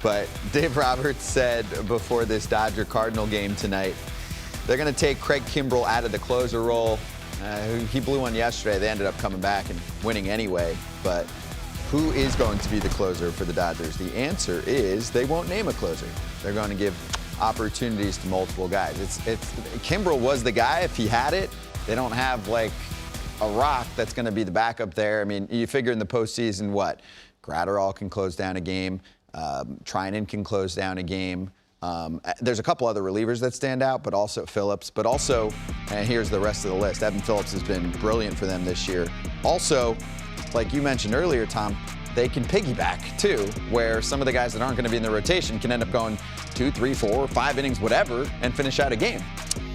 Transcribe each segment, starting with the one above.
But Dave Roberts said before this Dodger-Cardinal game tonight, they're going to take Craig Kimbrel out of the closer role. He blew one yesterday. They ended up coming back and winning anyway. But who is going to be the closer for the Dodgers? The answer is they won't name a closer. They're going to give opportunities to multiple guys. Kimbrel was the guy if he had it. They don't have like a rock that's going to be the backup there. I mean, you figure in the postseason what? Gratterall can close down a game. Trinan can close down a game. There's a couple other relievers that stand out, but also Phillips. But also, and here's the rest of the list. Evan Phillips has been brilliant for them this year. Also, like you mentioned earlier, Tom, they can piggyback too, where some of the guys that aren't going to be in the rotation can end up going 2, 3, 4, 5 innings, whatever, and finish out a game.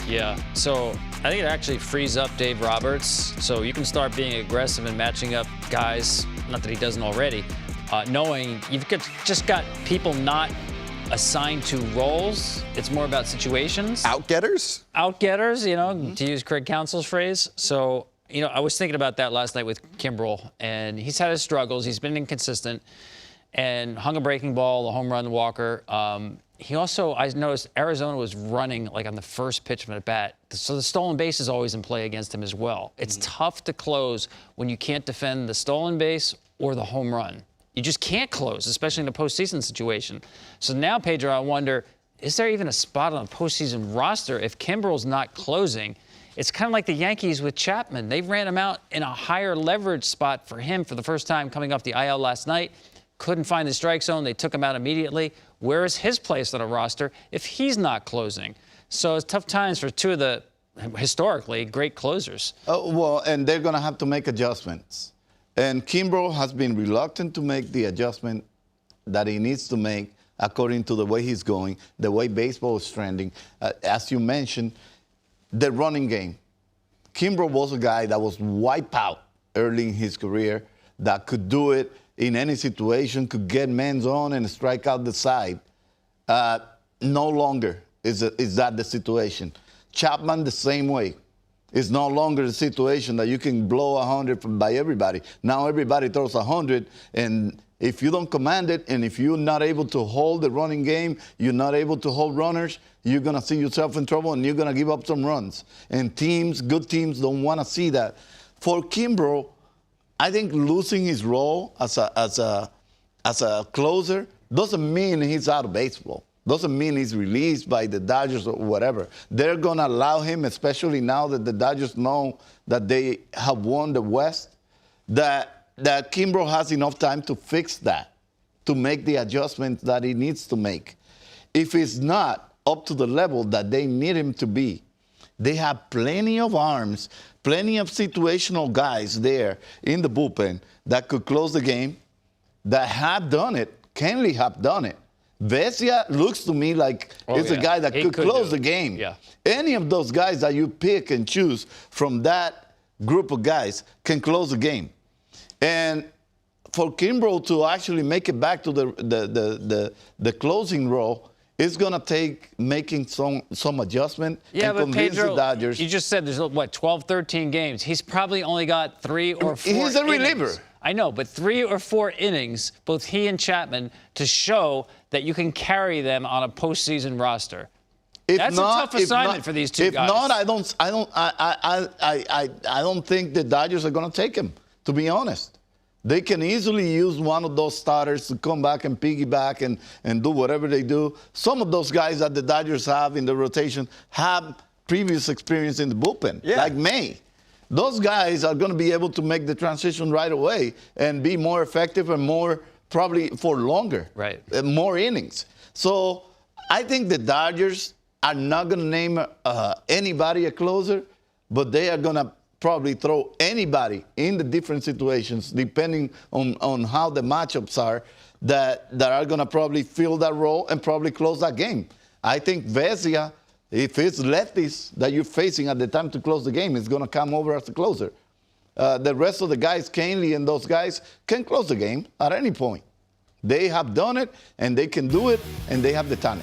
Yeah, so I think it actually frees up Dave Roberts, so you can start being aggressive and matching up guys, not that he doesn't already, knowing you've just got people not assigned to roles. It's more about situations. Outgetters? Outgetters, you know, to use Craig Counsell's phrase. So, you know, I was thinking about that last night with Kimbrel, and he's had his struggles. He's been inconsistent and hung a breaking ball, the home run Walker. He also, I noticed Arizona was running like on the first pitch of a bat. So the stolen base is always in play against him as well. It's tough to close when you can't defend the stolen base or the home run. You just can't close, especially in a postseason situation. So now, Pedro, I wonder, is there even a spot on a postseason roster if Kimbrel's not closing? It's kind of like the Yankees with Chapman. They ran him out in a higher leverage spot for him for the first time coming off the IL last night. Couldn't find the strike zone. They took him out immediately. Where is his place on a roster if he's not closing? So it's tough times for two of the, historically, great closers. Well, and they're going to have to make adjustments. And Kimbrel has been reluctant to make the adjustment that he needs to make according to the way he's going, the way baseball is trending. As you mentioned, the running game. Kimbrel was a guy that was wiped out early in his career, that could do it in any situation, could get men's on and strike out the side. No longer is that the situation. Chapman, the same way. It's no longer the situation that you can blow 100 by everybody. Now everybody throws 100, and if you don't command it, and if you're not able to hold the running game, you're not able to hold runners, you're going to see yourself in trouble, and you're going to give up some runs. And teams, good teams, don't want to see that. For Kimbrel, I think losing his role as a closer doesn't mean he's out of baseball. Doesn't mean he's released by the Dodgers or whatever. They're going to allow him, especially now that the Dodgers know that they have won the West, that Kimbrel has enough time to fix that, to make the adjustments that he needs to make. If it's not up to the level that they need him to be, they have plenty of arms, plenty of situational guys there in the bullpen that could close the game, that have done it. Kenley have done it. Vesia looks to me like a guy that could close the game. Yeah. Any of those guys that you pick and choose from that group of guys can close the game. And for Kimbrel to actually make it back to the closing role, it's going to take making some adjustment and convince the Dodgers. You just said there's, what, 12, 13 games. He's probably only got 3 or 4 He's a reliever. Innings. I know, but 3 or 4 innings, both he and Chapman, to show that you can carry them on a postseason roster. That's a tough assignment for these two guys. If not, I don't think the Dodgers are going to take him, to be honest. They can easily use one of those starters to come back and piggyback and do whatever they do. Some of those guys that the Dodgers have in the rotation have previous experience in the bullpen, like May. Those guys are going to be able to make the transition right away and be more effective and more probably for longer, more innings. So I think the Dodgers are not going to name anybody a closer, but they are going to probably throw anybody in the different situations, depending on how the matchups are, that are going to probably fill that role and probably close that game. I think Vesia, if it's lefties that you're facing at the time to close the game, is going to come over as a closer. The rest of the guys, Kenley and those guys, can close the game at any point. They have done it, and they can do it, and they have the talent.